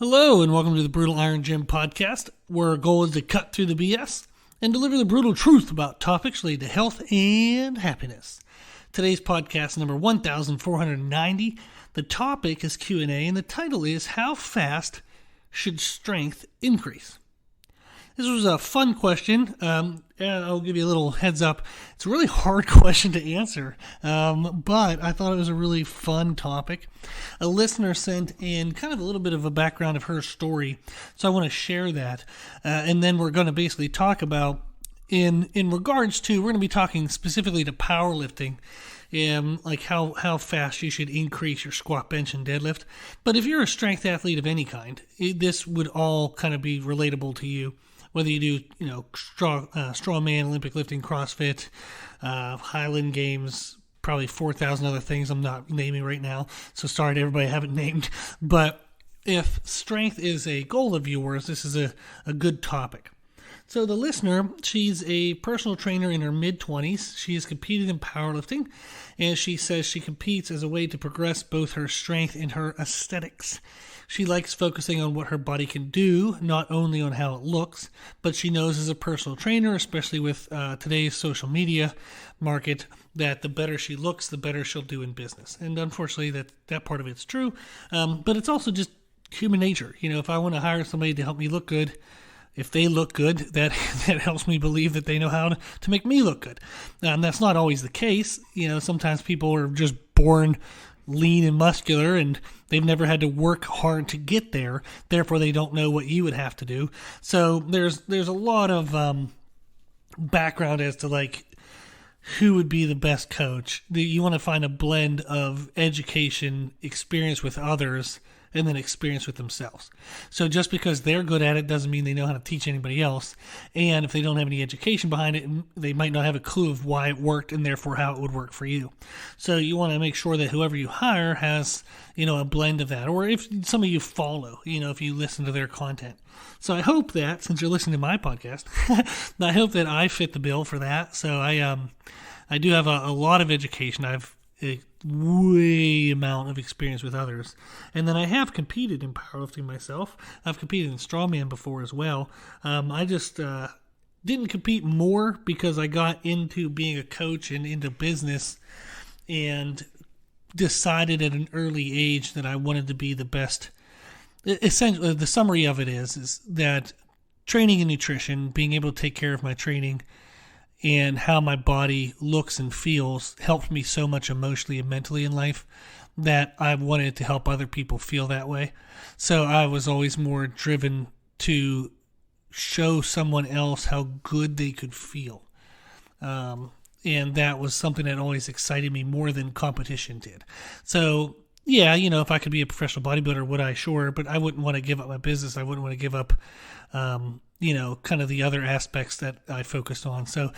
Hello, and welcome to the Brutal Iron Gym podcast, where our goal is to cut through the BS and deliver the brutal truth about topics related to health and happiness. Today's podcast number 1490. The topic is Q&A, and the title is How Fast Should Strength Increase? This was a fun question. I'll give you a little heads up. It's a really hard question to answer, but I thought it was a really fun topic. A listener sent in kind of a little bit of a background of her story, so I want to share that. And then we're going to basically talk about, in regards to, we're going to be talking specifically to powerlifting, like how fast you should increase your squat, bench, and deadlift. But if you're a strength athlete of any kind, this would all kind of be relatable to you. Whether you do, strongman, Olympic lifting, CrossFit, Highland Games, probably 4,000 other things I'm not naming right now. So sorry to everybody I haven't named. But if strength is a goal of yours, this is a good topic. So the listener, she's a personal trainer in her mid-20s. She has competed in powerlifting, and she says she competes as a way to progress both her strength and her aesthetics. She likes focusing on what her body can do, not only on how it looks, but she knows as a personal trainer, especially with today's social media market, that the better she looks, the better she'll do in business. And unfortunately, that part of it's true, but it's also just human nature. If I want to hire somebody to help me look good, if they look good, that helps me believe that they know how to make me look good. That's not always the case. Sometimes people are just born lean and muscular, and they've never had to work hard to get there. Therefore, they don't know what you would have to do. So there's a lot of background as to like who would be the best coach. You want to find a blend of education, experience with others, and then experience with themselves. So just because they're good at it doesn't mean they know how to teach anybody else. And if they don't have any education behind it, they might not have a clue of why it worked and therefore how it would work for you. So you want to make sure that whoever you hire has, a blend of that. Or if some of you follow, if you listen to their content. So I hope that, since you're listening to my podcast, I hope that I fit the bill for that. So I do have a lot of education. I've a way amount of experience with others. And then I have competed in powerlifting myself. I've competed in strongman before as well. I just didn't compete more because I got into being a coach and into business and decided at an early age that I wanted to be the best. Essentially, the summary of it is that training and nutrition, being able to take care of my training and how my body looks and feels helped me so much emotionally and mentally in life that I wanted to help other people feel that way. So I was always more driven to show someone else how good they could feel. And that was something that always excited me more than competition did. So yeah, if I could be a professional bodybuilder, would I? Sure, but I wouldn't want to give up my business. I wouldn't want to give up kind of the other aspects that I focused on. So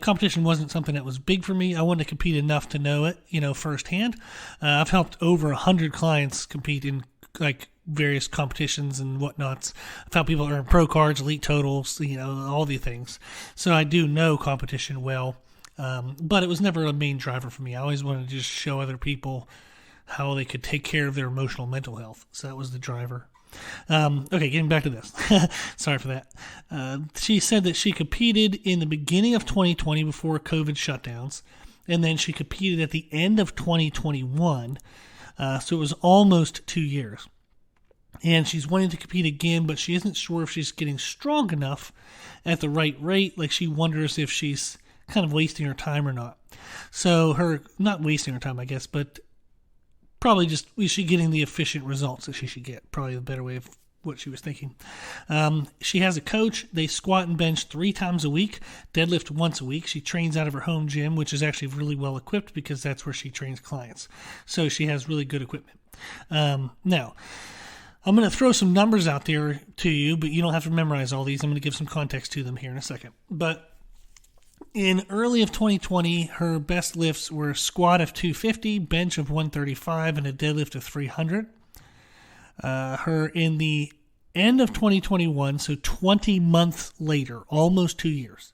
competition wasn't something that was big for me. I wanted to compete enough to know it, firsthand. I've helped over 100 clients compete in like various competitions and whatnots. I've helped people earn pro cards, elite totals, all the things. So I do know competition well, but it was never a main driver for me. I always wanted to just show other people how they could take care of their emotional mental health. So that was the driver. Okay, getting back to this. Sorry for that. She said that she competed in the beginning of 2020 before COVID shutdowns, and then she competed at the end of 2021. So it was almost 2 years. And she's wanting to compete again, but she isn't sure if she's getting strong enough at the right rate. Like she wonders if she's kind of wasting her time or not. So not wasting her time, I guess, but probably just, is she getting the efficient results that she should get? Probably the better way of what she was thinking. She has a coach. They squat and bench 3 times a week, deadlift once a week. She trains out of her home gym, which is actually really well equipped because that's where she trains clients. So she has really good equipment. Now, I'm going to throw some numbers out there to you, but you don't have to memorize all these. I'm going to give some context to them here in a second. But in early of 2020, her best lifts were a squat of 250, bench of 135, and a deadlift of 300. Her in the end of 2021, so 20 months later, almost 2 years,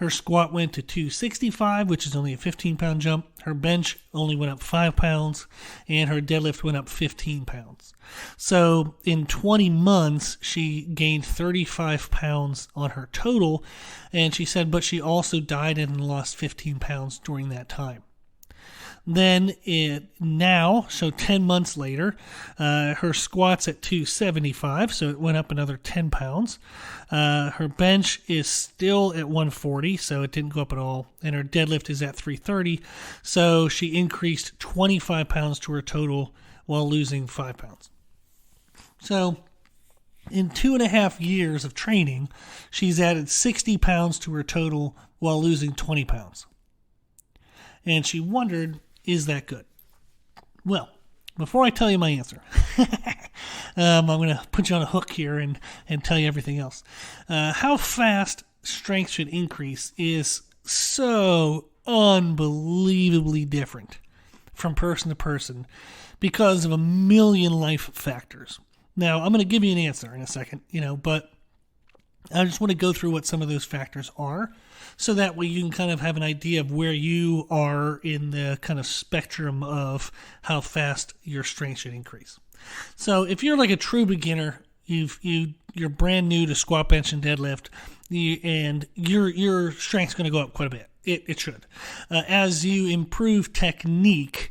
Her squat went to 265, which is only a 15-pound jump. Her bench only went up 5 pounds, and her deadlift went up 15 pounds. So in 20 months, she gained 35 pounds on her total, and she said, but she also dieted and lost 15 pounds during that time. Then so 10 months later, her squat's at 275, so it went up another 10 pounds. Her bench is still at 140, so it didn't go up at all. And her deadlift is at 330, so she increased 25 pounds to her total while losing 5 pounds. So in 2.5 years of training, she's added 60 pounds to her total while losing 20 pounds. And she wondered, is that good? Well, before I tell you my answer, I'm going to put you on a hook here and tell you everything else. How fast strength should increase is so unbelievably different from person to person because of a million life factors. Now, I'm going to give you an answer in a second, but I just want to go through what some of those factors are so that way you can kind of have an idea of where you are in the kind of spectrum of how fast your strength should increase. So if you're like a true beginner, you're brand new to squat, bench, and deadlift, and your strength's going to go up quite a bit. It should. As you improve technique,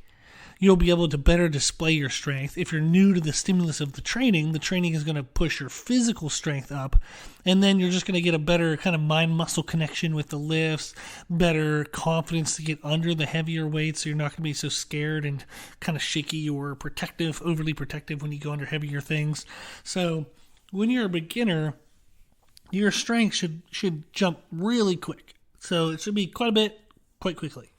you'll be able to better display your strength. If you're new to the stimulus of the training is going to push your physical strength up, and then you're just going to get a better kind of mind-muscle connection with the lifts, better confidence to get under the heavier weights, so you're not going to be so scared and kind of shaky or overly protective when you go under heavier things. So when you're a beginner, your strength should jump really quick. So it should be quite a bit, quite quickly.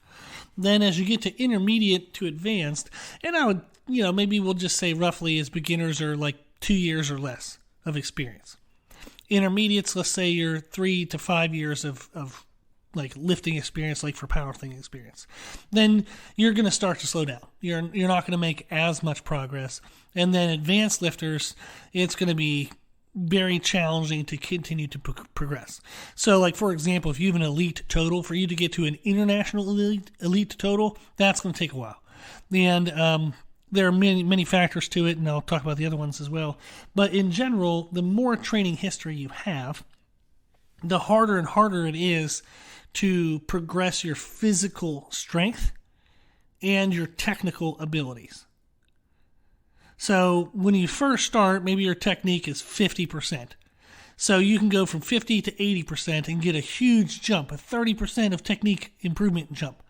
Then as you get to intermediate to advanced, and I would, maybe we'll just say roughly as beginners are like 2 years or less of experience. Intermediates, let's say you're 3 to 5 years of like lifting experience, like for powerlifting experience. Then you're going to start to slow down. You're not going to make as much progress. And then advanced lifters, it's going to be very challenging to continue to progress. So like, for example, if you have an elite total, for you to get to an international elite total, that's going to take a while. And there are many factors to it, and I'll talk about the other ones as well. But in general, the more training history you have, the harder and harder it is to progress your physical strength and your technical abilities. So when you first start, maybe your technique is 50%. So you can go from 50 to 80% and get a huge jump, a 30% of technique improvement jump.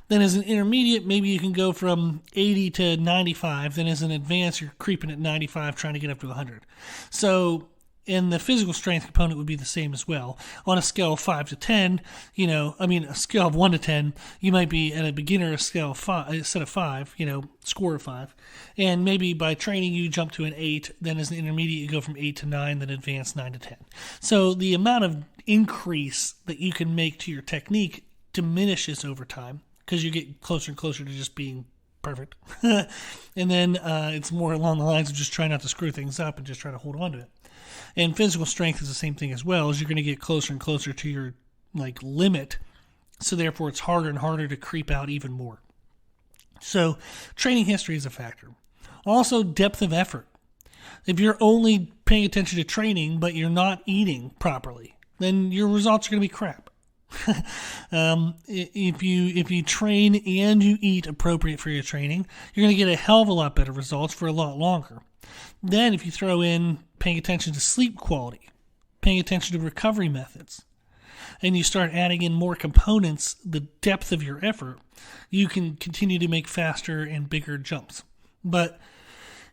Then as an intermediate, maybe you can go from 80 to 95. Then as an advanced, you're creeping at 95, trying to get up to 100. So, and the physical strength component would be the same as well. On a scale of 5 to 10, a scale of 1 to 10, you might be at a beginner, a scale of 5, a set of 5, score of 5. And maybe by training, you jump to an 8. Then as an intermediate, you go from 8 to 9, then advanced 9 to 10. So the amount of increase that you can make to your technique diminishes over time because you get closer and closer to just being perfect. And then it's more along the lines of just trying not to screw things up and just try to hold on to it. And physical strength is the same thing as well, as you're going to get closer and closer to your limit. So therefore, it's harder and harder to creep out even more. So training history is a factor. Also, depth of effort. If you're only paying attention to training, but you're not eating properly, then your results are going to be crap. If you train and you eat appropriate for your training, you're going to get a hell of a lot better results for a lot longer. Then if you throw in paying attention to sleep quality, paying attention to recovery methods, and you start adding in more components, the depth of your effort, you can continue to make faster and bigger jumps. But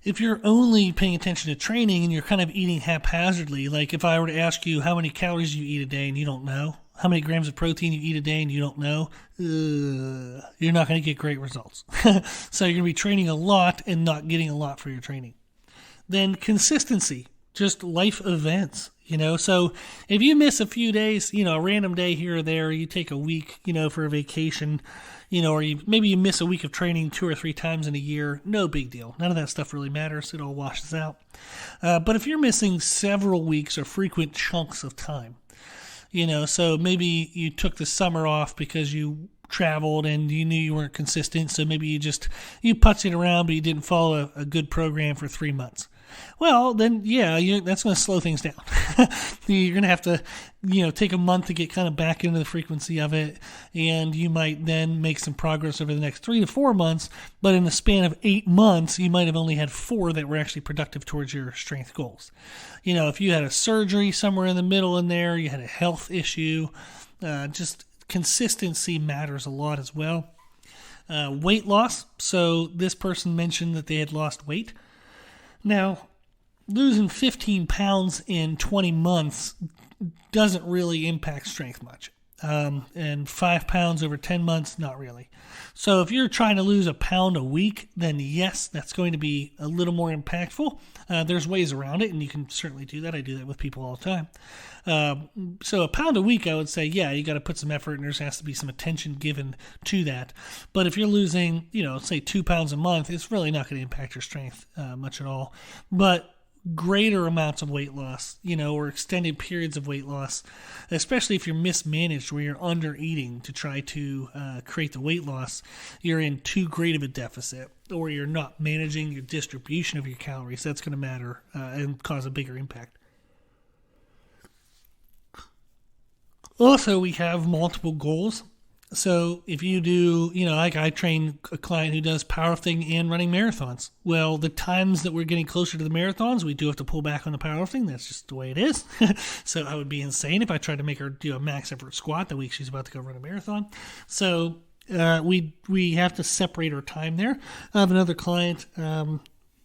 if you're only paying attention to training and you're kind of eating haphazardly, like if I were to ask you how many calories you eat a day and you don't know, how many grams of protein you eat a day and you don't know, you're not going to get great results. So you're going to be training a lot and not getting a lot for your training. Then consistency, just life events, So if you miss a few days, a random day here or there, you take a week, for a vacation, or maybe you miss a week of training 2 or 3 times in a year, no big deal. None of that stuff really matters. It all washes out. But if you're missing several weeks or frequent chunks of time, So maybe you took the summer off because you traveled and you knew you weren't consistent, so maybe you putzed it around, but you didn't follow a good program for 3 months. Well, then, that's going to slow things down. You're going to have to, take a month to get kind of back into the frequency of it, and you might then make some progress over the next 3 to 4 months, but in the span of 8 months, you might have only had 4 that were actually productive towards your strength goals. If you had a surgery somewhere in the middle in there, you had a health issue, just consistency matters a lot as well. Weight loss. So this person mentioned that they had lost weight. Now, losing 15 pounds in 20 months doesn't really impact strength much. And 5 pounds over 10 months, not really. So if you're trying to lose a pound a week, then yes, that's going to be a little more impactful. There's ways around it, and you can certainly do that. I do that with people all the time. So a pound a week, I would say, you got to put some effort, and there has to be some attention given to that. But if you're losing, say 2 pounds a month, it's really not going to impact your strength much at all. But greater amounts of weight loss, or extended periods of weight loss, especially if you're mismanaged, where you're under eating to try to create the weight loss, you're in too great of a deficit, or you're not managing your distribution of your calories. That's going to matter and cause a bigger impact. Also, we have multiple goals. So if you do, like I train a client who does powerlifting and running marathons. Well, the times that we're getting closer to the marathons, we do have to pull back on the powerlifting. That's just the way it is. So I would be insane if I tried to make her do a max effort squat the week she's about to go run a marathon. So we have to separate our time there. I have another client.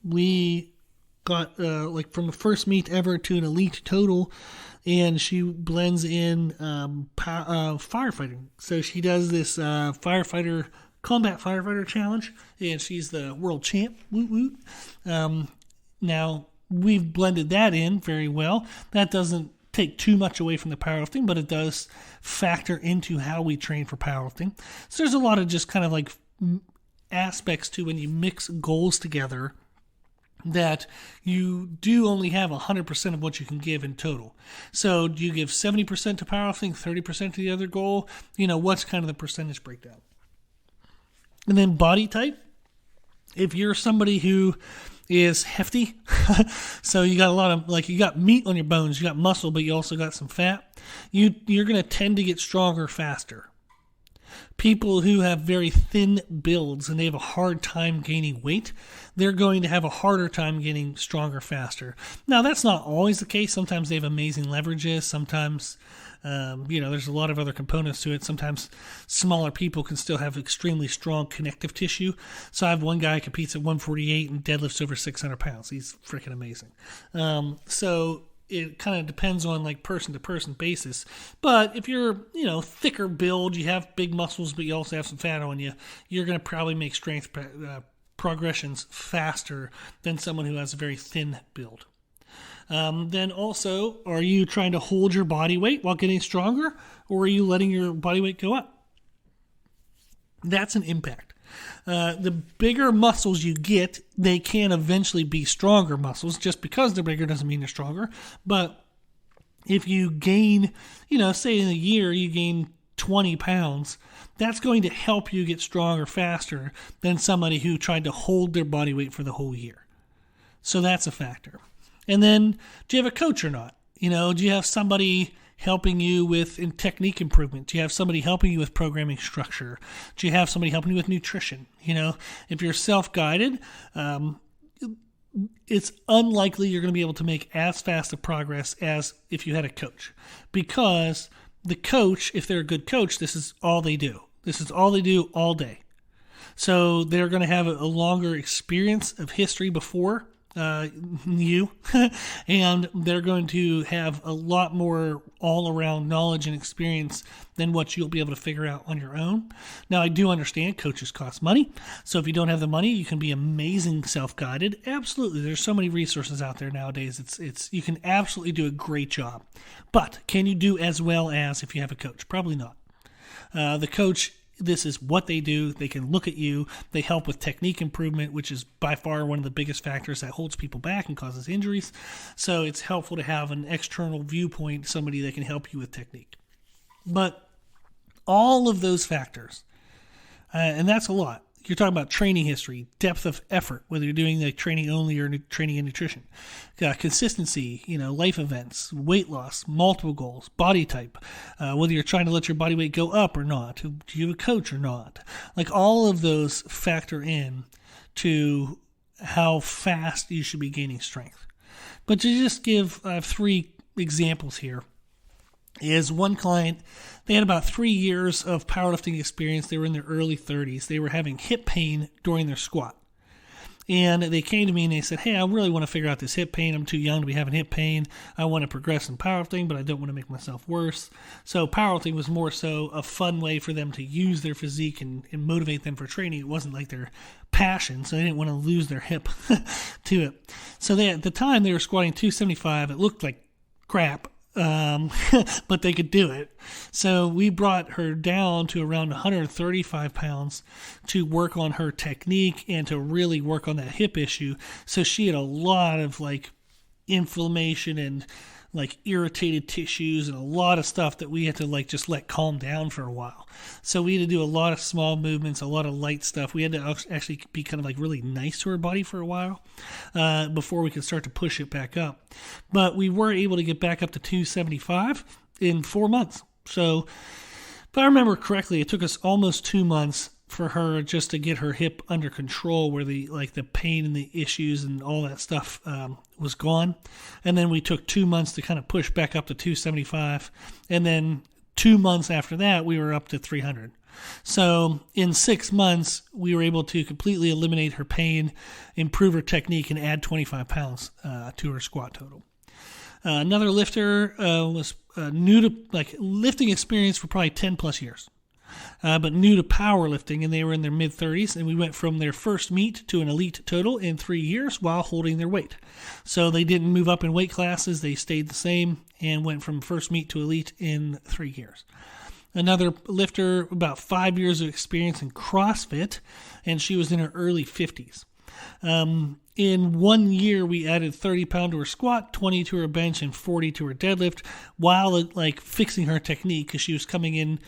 We got from the first meet ever to an elite total, and she blends in firefighting. So she does this combat firefighter challenge, and she's the world champ. Woot woot. Now, we've blended that in very well. That doesn't take too much away from the powerlifting, but it does factor into how we train for powerlifting. So there's a lot of just kind of like aspects to when you mix goals together that you do only have 100% of what you can give in total. So do you give 70% to powerlifting, 30% to the other goal? What's kind of the percentage breakdown? And then body type. If you're somebody who is hefty, so you got a lot of, you got meat on your bones, you got muscle, but you also got some fat, you're going to tend to get stronger faster. People who have very thin builds and they have a hard time gaining weight, they're going to have a harder time getting stronger faster. Now, that's not always the case. Sometimes they have amazing leverages. Sometimes, there's a lot of other components to it. Sometimes smaller people can still have extremely strong connective tissue. So I have one guy who competes at 148 and deadlifts over 600 pounds. He's freaking amazing. So it kind of depends on person to person basis. But if you're, thicker build, you have big muscles, but you also have some fat on you, you're going to probably make strength progressions faster than someone who has a very thin build. Then also, are you trying to hold your body weight while getting stronger, or are you letting your body weight go up? That's an impact. The bigger muscles you get, they can eventually be stronger muscles. Just because they're bigger doesn't mean they're stronger. But if you gain, say in a year you gain 20 pounds, that's going to help you get stronger faster than somebody who tried to hold their body weight for the whole year. So that's a factor. And then, do you have a coach or not? Do you have somebody helping you with technique improvement? Do you have somebody helping you with programming structure? Do you have somebody helping you with nutrition? If you're self-guided, it's unlikely you're going to be able to make as fast a progress as if you had a coach. Because the coach, if they're a good coach, this is all they do. This is all they do all day. So they're going to have a longer experience of history before you, and they're going to have a lot more all-around knowledge and experience than what you'll be able to figure out on your own. Now, I do understand coaches cost money, so if you don't have the money, you can be amazing self-guided. Absolutely, there's so many resources out there nowadays. It's you can absolutely do a great job, but can you do as well as if you have a coach? Probably not. The coach This is what they do. They can look at you. They help with technique improvement, which is by far one of the biggest factors that holds people back and causes injuries. So it's helpful to have an external viewpoint, somebody that can help you with technique. But all of those factors, and that's a lot. You're talking about training history, depth of effort, whether you're doing the training only or training and nutrition, consistency, life events, weight loss, multiple goals, body type, whether you're trying to let your body weight go up or not, do you have a coach or not? Like all of those factor in to how fast you should be gaining strength. But to just give 3 examples here, is one client, they had about 3 years of powerlifting experience. They were in their early 30s. They were having hip pain during their squat. And they came to me and they said, hey, I really want to figure out this hip pain. I'm too young to be having hip pain. I want to progress in powerlifting, but I don't want to make myself worse. So powerlifting was more so a fun way for them to use their physique and motivate them for training. It wasn't like their passion, so they didn't want to lose their hip to it. So at the time, they were squatting 275. It looked like crap. But they could do it. So we brought her down to around 135 pounds to work on her technique and to really work on that hip issue. So she had a lot of inflammation and irritated tissues and a lot of stuff that we had to just let calm down for a while. So we had to do a lot of small movements, a lot of light stuff. We had to actually be kind of really nice to her body for a while before we could start to push it back up. But we were able to get back up to 275 in 4 months. So if I remember correctly, it took us almost 2 months for her just to get her hip under control, where the pain and the issues and all that stuff was gone. And then we took 2 months to kind of push back up to 275. And then 2 months after that, we were up to 300. So in 6 months, we were able to completely eliminate her pain, improve her technique, and add 25 pounds to her squat total. Another lifter was new to lifting experience for probably 10 plus years. But new to powerlifting, and they were in their mid-30s, and we went from their first meet to an elite total in 3 years while holding their weight. So they didn't move up in weight classes, they stayed the same and went from first meet to elite in 3 years. Another lifter, about 5 years of experience in CrossFit, and she was in her early 50s. In 1 year, we added 30 pounds to her squat, 20 to her bench, and 40 to her deadlift, while fixing her technique, because she was coming in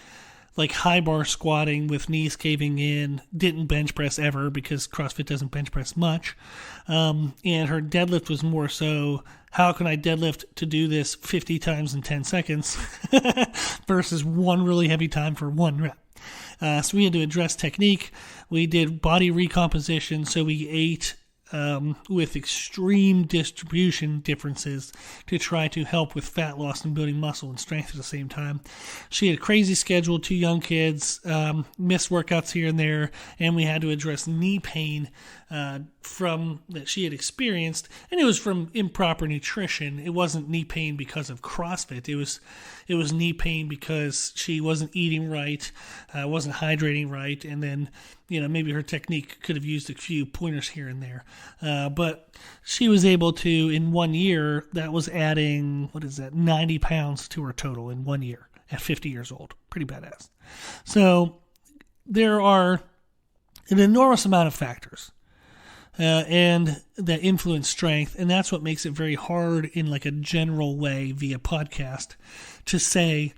high bar squatting with knees caving in, didn't bench press ever because CrossFit doesn't bench press much. And her deadlift was more so, how can I deadlift to do this 50 times in 10 seconds versus one really heavy time for 1 rep. So we had to address technique. We did body recomposition, so we ate with extreme distribution differences to try to help with fat loss and building muscle and strength at the same time. She had a crazy schedule, 2 young kids, missed workouts here and there, and we had to address knee pain from that she had experienced, and it was from improper nutrition. It wasn't knee pain because of CrossFit. It was knee pain because she wasn't eating right, wasn't hydrating right, and then maybe her technique could have used a few pointers here and there. But she was able to, in 1 year, that was adding, 90 pounds to her total in 1 year at 50 years old. Pretty badass. So there are an enormous amount of factors and that influence strength, and that's what makes it very hard in a general way via podcast to say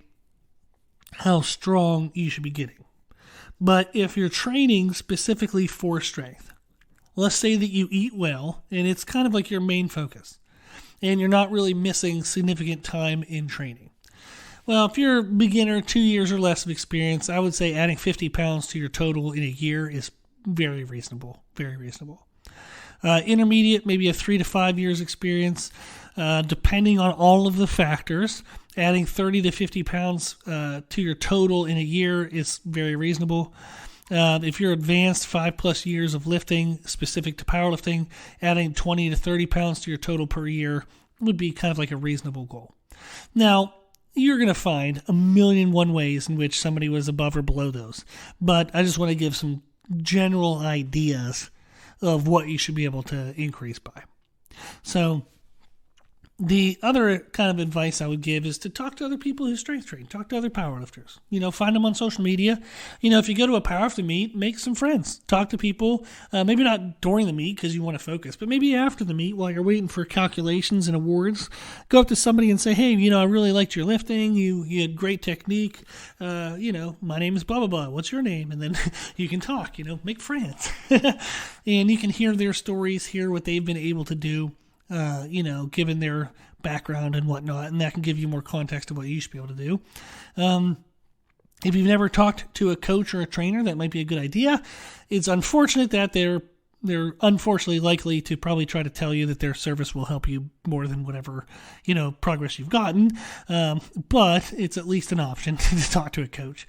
how strong you should be getting. But if you're training specifically for strength, let's say that you eat well, and it's kind of your main focus, and you're not really missing significant time in training. Well, if you're a beginner, 2 years or less of experience, I would say adding 50 pounds to your total in a year is very reasonable, very reasonable. Intermediate, maybe a 3 to 5 years experience, depending on all of the factors. Adding 30 to 50 pounds to your total in a year is very reasonable. If you're advanced, 5+ years of lifting specific to powerlifting, adding 20 to 30 pounds to your total per year would be kind of a reasonable goal. Now, you're going to find 1,000,001 ways in which somebody was above or below those, but I just want to give some general ideas of what you should be able to increase by. So The other kind of advice I would give is to talk to other people who strength train. Talk to other powerlifters. Find them on social media. If you go to a powerlifting meet, make some friends. Talk to people, maybe not during the meet because you want to focus, but maybe after the meet while you're waiting for calculations and awards. Go up to somebody and say, hey, I really liked your lifting. You had great technique. My name is blah, blah, blah. What's your name? And then you can talk, make friends. And you can hear their stories, hear what they've been able to do. Given their background and whatnot, and that can give you more context of what you should be able to do. If you've never talked to a coach or a trainer, that might be a good idea. It's unfortunate that they're unfortunately likely to probably try to tell you that their service will help you more than whatever, progress you've gotten. But it's at least an option to talk to a coach.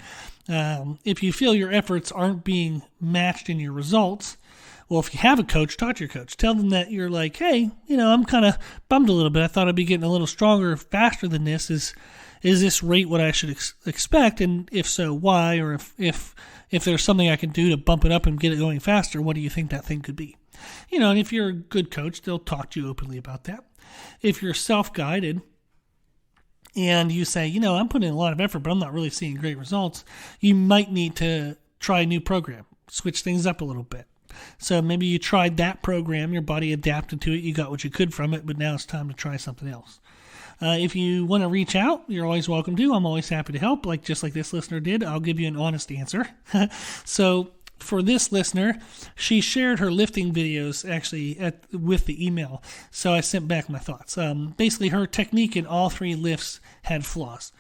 If you feel your efforts aren't being matched in your results, well, if you have a coach, talk to your coach. Tell them that you're like, hey, I'm kind of bummed a little bit. I thought I'd be getting a little stronger, faster than this. Is this rate what I should expect? And if so, why? Or if there's something I can do to bump it up and get it going faster, what do you think that thing could be? And if you're a good coach, they'll talk to you openly about that. If you're self-guided and you say, I'm putting in a lot of effort, but I'm not really seeing great results, you might need to try a new program, switch things up a little bit. So maybe you tried that program, your body adapted to it, you got what you could from it, but now it's time to try something else. If you want to reach out, you're always welcome to. I'm always happy to help, just like this listener did. I'll give you an honest answer. So for this listener, she shared her lifting videos actually with the email, so I sent back my thoughts. Basically, her technique in all three lifts had flaws,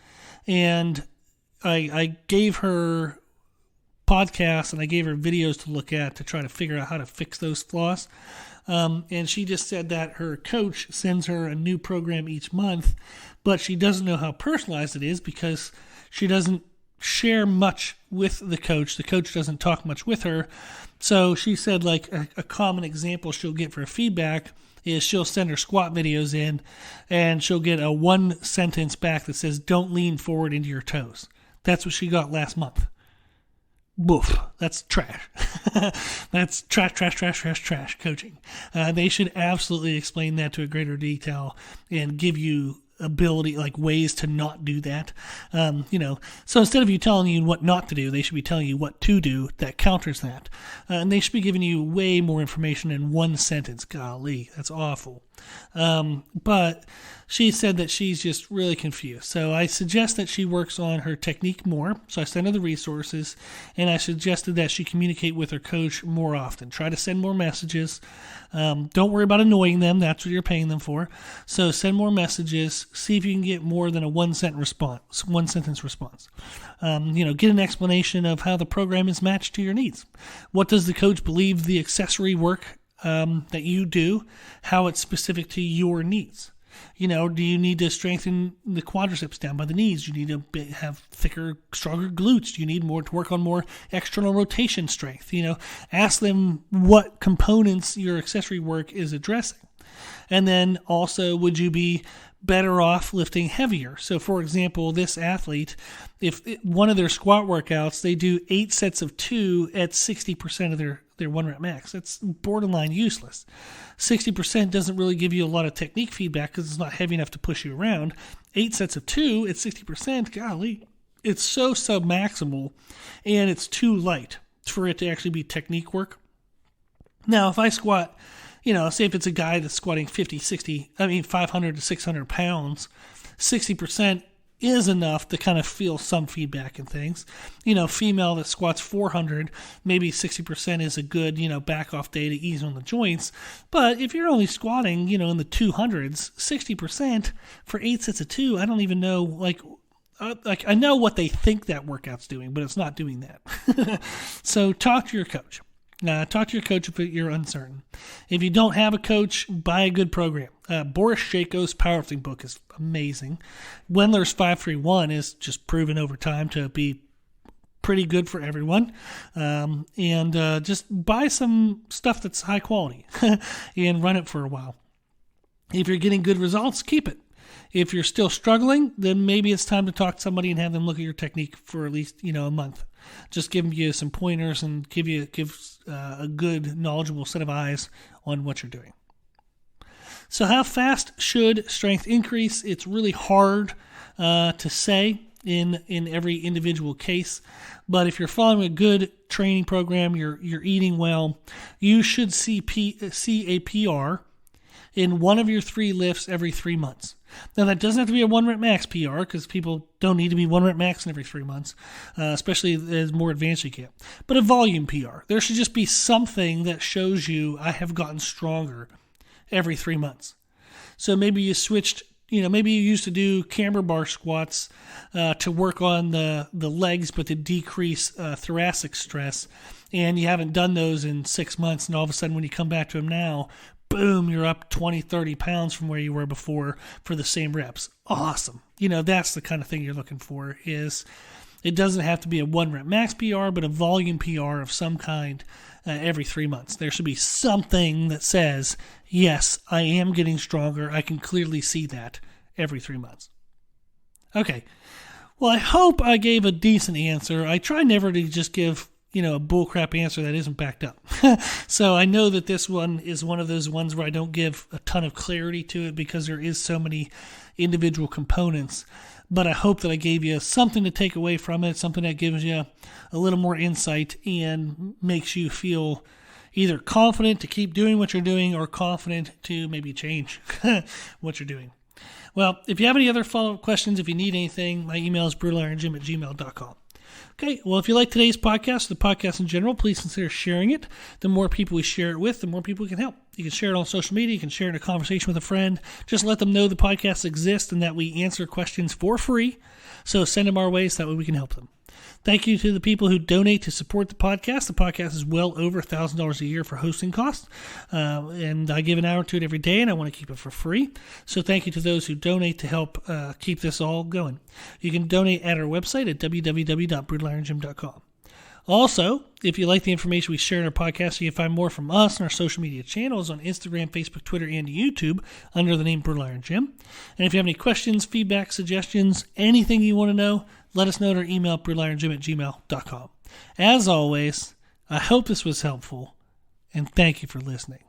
and I gave her podcasts and I gave her videos to look at to try to figure out how to fix those flaws. And she just said that her coach sends her a new program each month, but she doesn't know how personalized it is because she doesn't share much with the coach. The coach doesn't talk much with her. So she said a common example she'll get for feedback is she'll send her squat videos in and she'll get a one sentence back that says, don't lean forward into your toes. That's what she got last month. Boof, that's trash. That's trash coaching. They should absolutely explain that to a greater detail and give you ability, ways to not do that. So instead of you telling you what not to do, they should be telling you what to do that counters that. And they should be giving you way more information in one sentence. Golly, that's awful. But she said that she's just really confused. So I suggest that she works on her technique more. So I sent her the resources, and I suggested that she communicate with her coach more often. Try to send more messages. Don't worry about annoying them. That's what you're paying them for. So send more messages. See if you can get more than a one sentence response. Get an explanation of how the program is matched to your needs. What does the coach believe the accessory work that you do, how it's specific to your needs? Do you need to strengthen the quadriceps down by the knees? Do you need to have thicker, stronger glutes? Do you need more to work on more external rotation strength? Ask them what components your accessory work is addressing. And then also, would you be better off lifting heavier? So for example, this athlete, if one of their squat workouts, they do 8 sets of 2 at 60% of their 1 rep max. That's borderline useless. 60% doesn't really give you a lot of technique feedback because it's not heavy enough to push you around. 8 sets of 2 at 60%, golly, it's so submaximal and it's too light for it to actually be technique work. Now, if I squat, say if it's a guy that's squatting 500 to 600 pounds, 60% is enough to kind of feel some feedback and things. Female that squats 400, maybe 60% is a good, back off day to ease on the joints. But if you're only squatting, in the 200s, 60% for 8 sets of 2, I don't even know, I know what they think that workout's doing, but it's not doing that. So talk to your coach. Talk to your coach if you're uncertain. If you don't have a coach, buy a good program. Boris Shako's powerlifting book is amazing. Wendler's 531 is just proven over time to be pretty good for everyone. And just buy some stuff that's high quality and run it for a while. If you're getting good results, keep it. If you're still struggling, then maybe it's time to talk to somebody and have them look at your technique for at least, a month. Just give you some pointers and give a good, knowledgeable set of eyes on what you're doing. So how fast should strength increase? It's really hard to say in every individual case. But if you're following a good training program, you're eating well, you should see a PR in one of your 3 lifts every 3 months. Now, that doesn't have to be a 1 rep max PR, because people don't need to be 1 rep max in every 3 months, especially as more advanced you get. But a volume PR. There should just be something that shows you I have gotten stronger every 3 months. So maybe you switched, maybe you used to do camber bar squats to work on the legs, but to decrease thoracic stress. And you haven't done those in 6 months. And all of a sudden, when you come back to them now, boom, you're up 20, 30 pounds from where you were before for the same reps. Awesome. That's the kind of thing you're looking for. Is it doesn't have to be a 1 rep max PR, but a volume PR of some kind every 3 months. There should be something that says, yes, I am getting stronger. I can clearly see that every 3 months. Okay. Well, I hope I gave a decent answer. I try never to just give a bullcrap answer that isn't backed up. So I know that this one is one of those ones where I don't give a ton of clarity to it because there is so many individual components. But I hope that I gave you something to take away from it, something that gives you a little more insight and makes you feel either confident to keep doing what you're doing or confident to maybe change what you're doing. Well, if you have any other follow-up questions, if you need anything, my email is brutalironjim@gmail.com. Okay, well, if you like today's podcast, the podcast in general, please consider sharing it. The more people we share it with, the more people we can help. You can share it on social media. You can share it in a conversation with a friend. Just let them know the podcast exists and that we answer questions for free. So send them our way so that way we can help them. Thank you to the people who donate to support the podcast. The podcast is well over $1,000 a year for hosting costs, and I give an hour to it every day, and I want to keep it for free. So thank you to those who donate to help keep this all going. You can donate at our website at www.brutalironjim.com. Also, if you like the information we share in our podcast, you can find more from us on our social media channels on Instagram, Facebook, Twitter, and YouTube under the name Brutal Iron Gym. And if you have any questions, feedback, suggestions, anything you want to know, let us know at our email, brutalironjim@gmail.com. As always, I hope this was helpful, and thank you for listening.